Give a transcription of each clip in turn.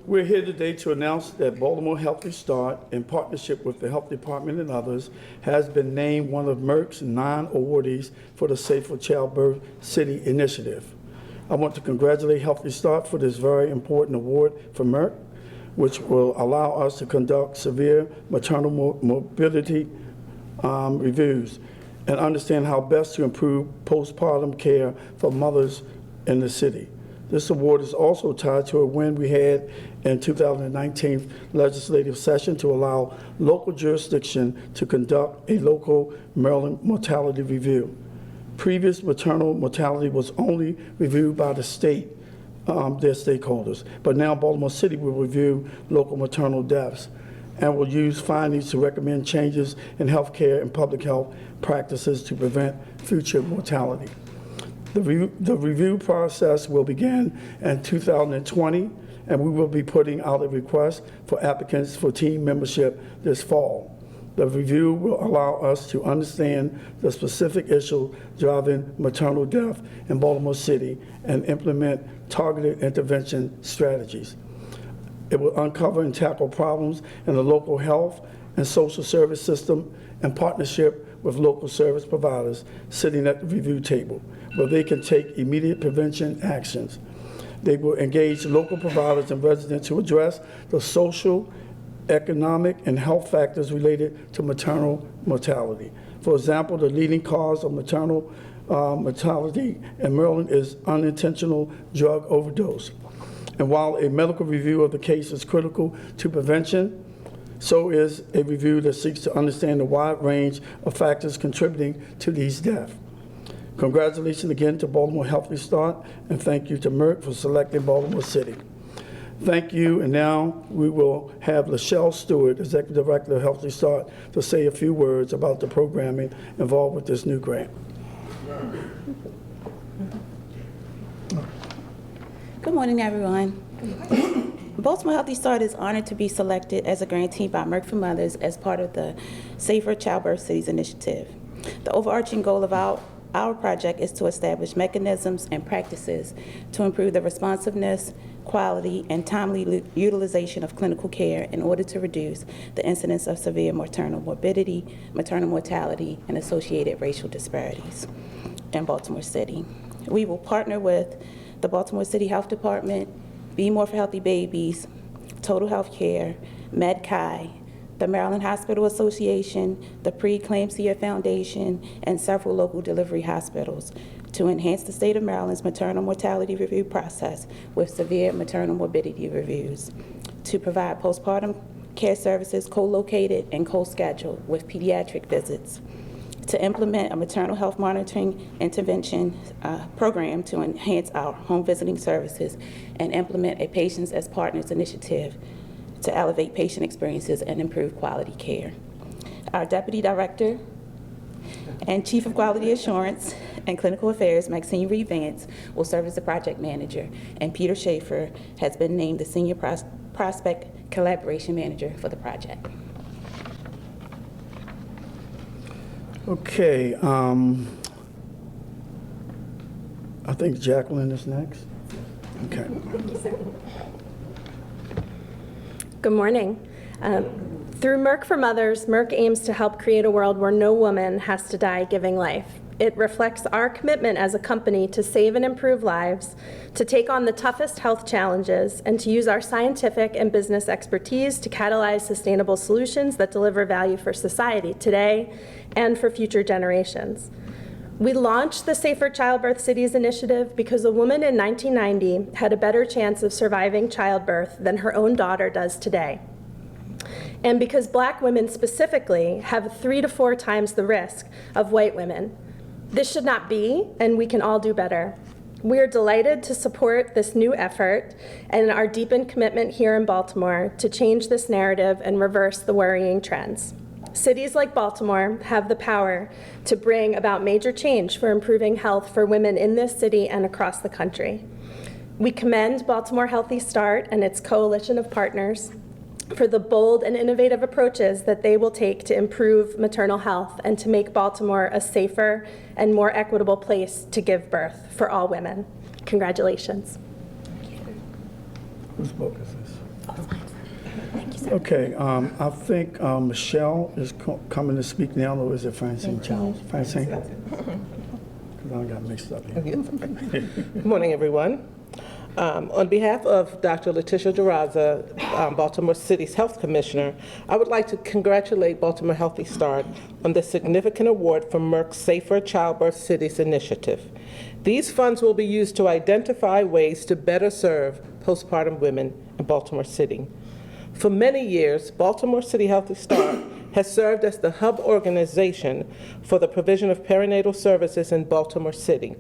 We're here today to announce that Baltimore Healthy Start, in partnership with the Health Department and others, has been named one of Merck's 9 awardees for the Safer Childbirth City Initiative. I want to congratulate Healthy Start for this very important award for Merck, which will allow us to conduct severe maternal morbidity reviews and understand how best to improve postpartum care for mothers in the city. This award is also tied to a win we had in 2019 legislative session to allow local jurisdiction to conduct a local Maryland mortality review. Previous maternal mortality was only reviewed by the state, their stakeholders, but now Baltimore City will review local maternal deaths and will use findings to recommend changes in healthcare and public health practices to prevent future mortality. The review process will begin in 2020, and we will be putting out a request for applicants for team membership this fall. The review will allow us to understand the specific issue driving maternal death in Baltimore City and implement targeted intervention strategies. It will uncover and tackle problems in the local health and social service system in partnership with local service providers sitting at the review table, where they can take immediate prevention actions. They will engage local providers and residents to address the social, economic, and health factors related to maternal mortality. For example, the leading cause of maternal mortality in Maryland is unintentional drug overdose. And while a medical review of the case is critical to prevention, so is a review that seeks to understand the wide range of factors contributing to these deaths. Congratulations again to Baltimore Healthy Start, and thank you to Merck for selecting Baltimore City. Thank you, and now we will have Lachelle Stewart, Executive Director of Healthy Start, to say a few words about the programming involved with this new grant. Good morning, everyone. Baltimore Healthy Start is honored to be selected as a grantee by Merck for Mothers as part of the Safer Childbirth Cities Initiative. The overarching goal of our project is to establish mechanisms and practices to improve the responsiveness, quality, and timely utilization of clinical care in order to reduce the incidence of severe maternal morbidity, maternal mortality, and associated racial disparities in Baltimore City. We will partner with the Baltimore City Health Department, Be More for Healthy Babies, Total Health Care, MedChi, the Maryland Hospital Association, the Pre-Eclampsia Foundation, and several local delivery hospitals to enhance the state of Maryland's maternal mortality review process with severe maternal morbidity reviews, to provide postpartum care services co-located and co-scheduled with pediatric visits, to implement a maternal health monitoring intervention program to enhance our home visiting services, and implement a Patients as Partners initiative to elevate patient experiences and improve quality care. Our Deputy Director and Chief of Quality Assurance and Clinical Affairs, Maxine Reed Vance, will serve as the project manager, and Peter Schaefer has been named the Senior Prospect Collaboration Manager for the project. Okay, I think Jacqueline is next. Okay. Good morning. Through Merck for Mothers, Merck aims to help create a world where no woman has to die giving life. It reflects our commitment as a company to save and improve lives, to take on the toughest health challenges, and to use our scientific and business expertise to catalyze sustainable solutions that deliver value for society today and for future generations. We launched the Safer Childbirth Cities Initiative because a woman in 1990 had a better chance of surviving childbirth than her own daughter does today. And because Black women specifically have 3 to 4 times the risk of white women. This should not be, and we can all do better. We are delighted to support this new effort and our deepened commitment here in Baltimore to change this narrative and reverse the worrying trends. Cities like Baltimore have the power to bring about major change for improving health for women in this city and across the country. We commend Baltimore Healthy Start and its coalition of partners for the bold and innovative approaches that they will take to improve maternal health and to make Baltimore a safer and more equitable place to give birth for all women. Congratulations. Whose book is this? Okay, I think Michelle is coming to speak now, or is it Francine Childs? Francine? Because I got mixed up here. Good morning, everyone. On behalf of Dr. Letitia Duraza, Baltimore City's Health Commissioner, I would like to congratulate Baltimore Healthy Start on the significant award from Merck's Safer Childbirth Cities initiative. These funds will be used to identify ways to better serve postpartum women in Baltimore City. For many years, Baltimore City Healthy Start has served as the hub organization for the provision of perinatal services in Baltimore City.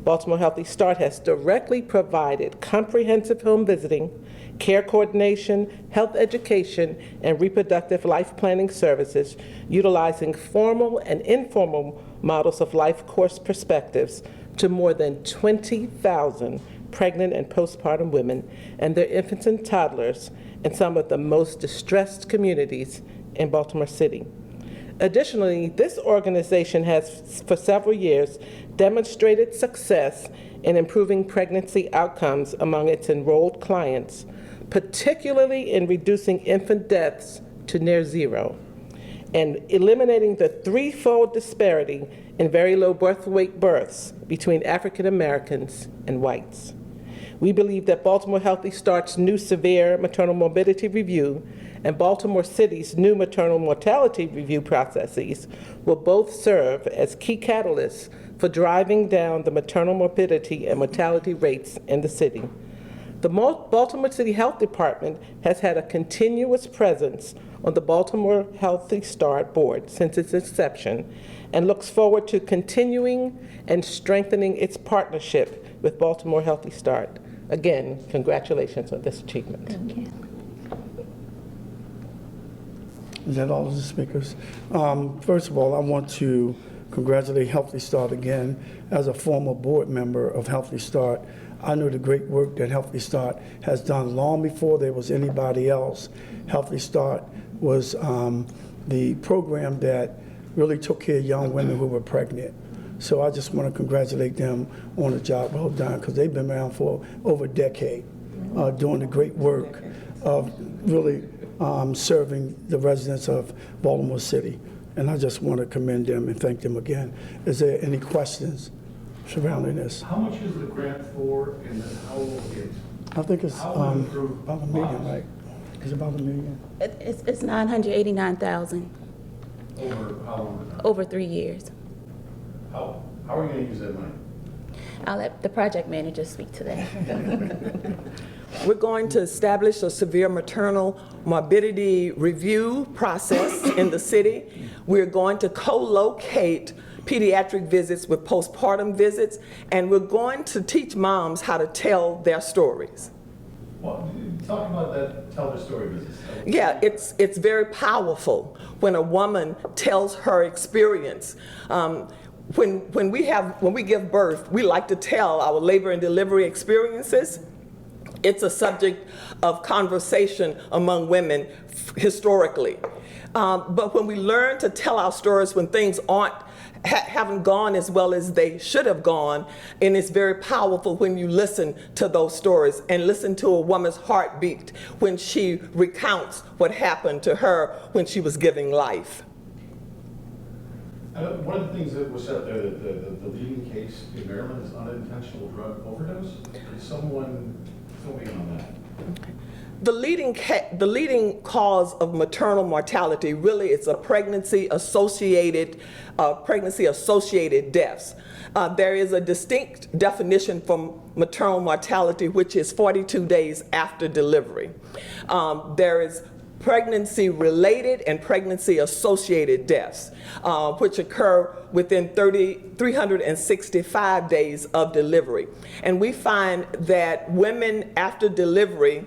Baltimore Healthy Start has directly provided comprehensive home visiting, care coordination, health education, and reproductive life planning services utilizing formal and informal models of life course perspectives to more than 20,000 pregnant and postpartum women and their infants and toddlers in some of the most distressed communities in Baltimore City. Additionally, this organization has, for several years, demonstrated success in improving pregnancy outcomes among its enrolled clients, particularly in reducing infant deaths to near zero and eliminating the threefold disparity in very low birth weight births between African Americans and whites. We believe that Baltimore Healthy Start's new severe maternal morbidity review and Baltimore City's new maternal mortality review processes will both serve as key catalysts for driving down the maternal morbidity and mortality rates in the city. The Baltimore City Health Department has had a continuous presence on the Baltimore Healthy Start Board since its inception and looks forward to continuing and strengthening its partnership with Baltimore Healthy Start. Again, congratulations on this achievement. Thank you. Is that all of the speakers? First of all, I want to congratulate Healthy Start again. As a former board member of Healthy Start, I know the great work that Healthy Start has done long before there was anybody else. Healthy Start was the program that really took care of young women who were pregnant. So I just want to congratulate them on the job well done, because they've been around for over a decade doing the great work of really serving the residents of Baltimore City. And I just want to commend them and thank them again. Is there any questions surrounding this? How much is the grant for, and then how will it? I think it's How will it improve about $1 million, lives? right? It's about $1 million. It's $989,000 Over how long? over 3 years. How are we going to use that money? I'll let the project manager speak to that. We're going to establish a severe maternal morbidity review process in the city. We're going to co-locate pediatric visits with postpartum visits, and we're going to teach moms how to tell their stories. Well, talk about that, tell their story business. Yeah, it's very powerful when a woman tells her experience. When we give birth, we like to tell our labor and delivery experiences. It's a subject of conversation among women historically. But when we learn to tell our stories when things haven't gone as well as they should have gone, and it's very powerful when you listen to those stories and listen to a woman's heartbeat when she recounts what happened to her when she was giving life. One of the things that was said there, that the leading case in Maryland is unintentional drug overdose. Is someone fill me in on that? The leading cause of maternal mortality really is a pregnancy-associated deaths. There is a distinct definition for maternal mortality, which is 42 days after delivery. There is pregnancy-related and pregnancy-associated deaths, which occur within 365 days of delivery. And we find that women after delivery,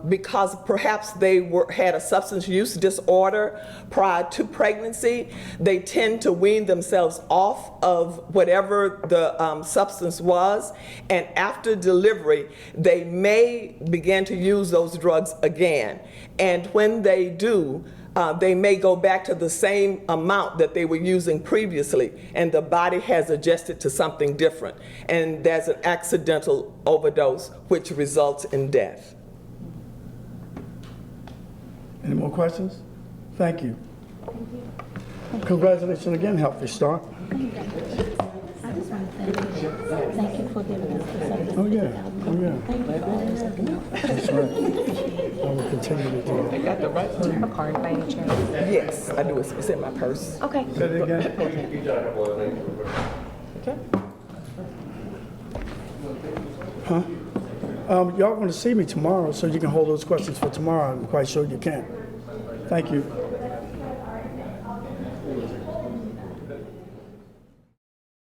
because perhaps they had a substance use disorder prior to pregnancy, they tend to wean themselves off of whatever the substance was, and after delivery, they may begin to use those drugs again. And when they do, they may go back to the same amount that they were using previously, and the body has adjusted to something different. And there's an accidental overdose, which results in death. Any more questions? Thank you. Congratulations again, Healthy Start. I just want to thank you for giving us the service. Oh, yeah. Oh, yeah. Thank you for always looking out. That's right. I will continue to do that. Got the right Do you have a card by any chance? Yes, I do. It's in my purse. Okay. Say it again. Okay. Y'all going to see me tomorrow, so you can hold those questions for tomorrow. I'm quite sure you can. Thank you.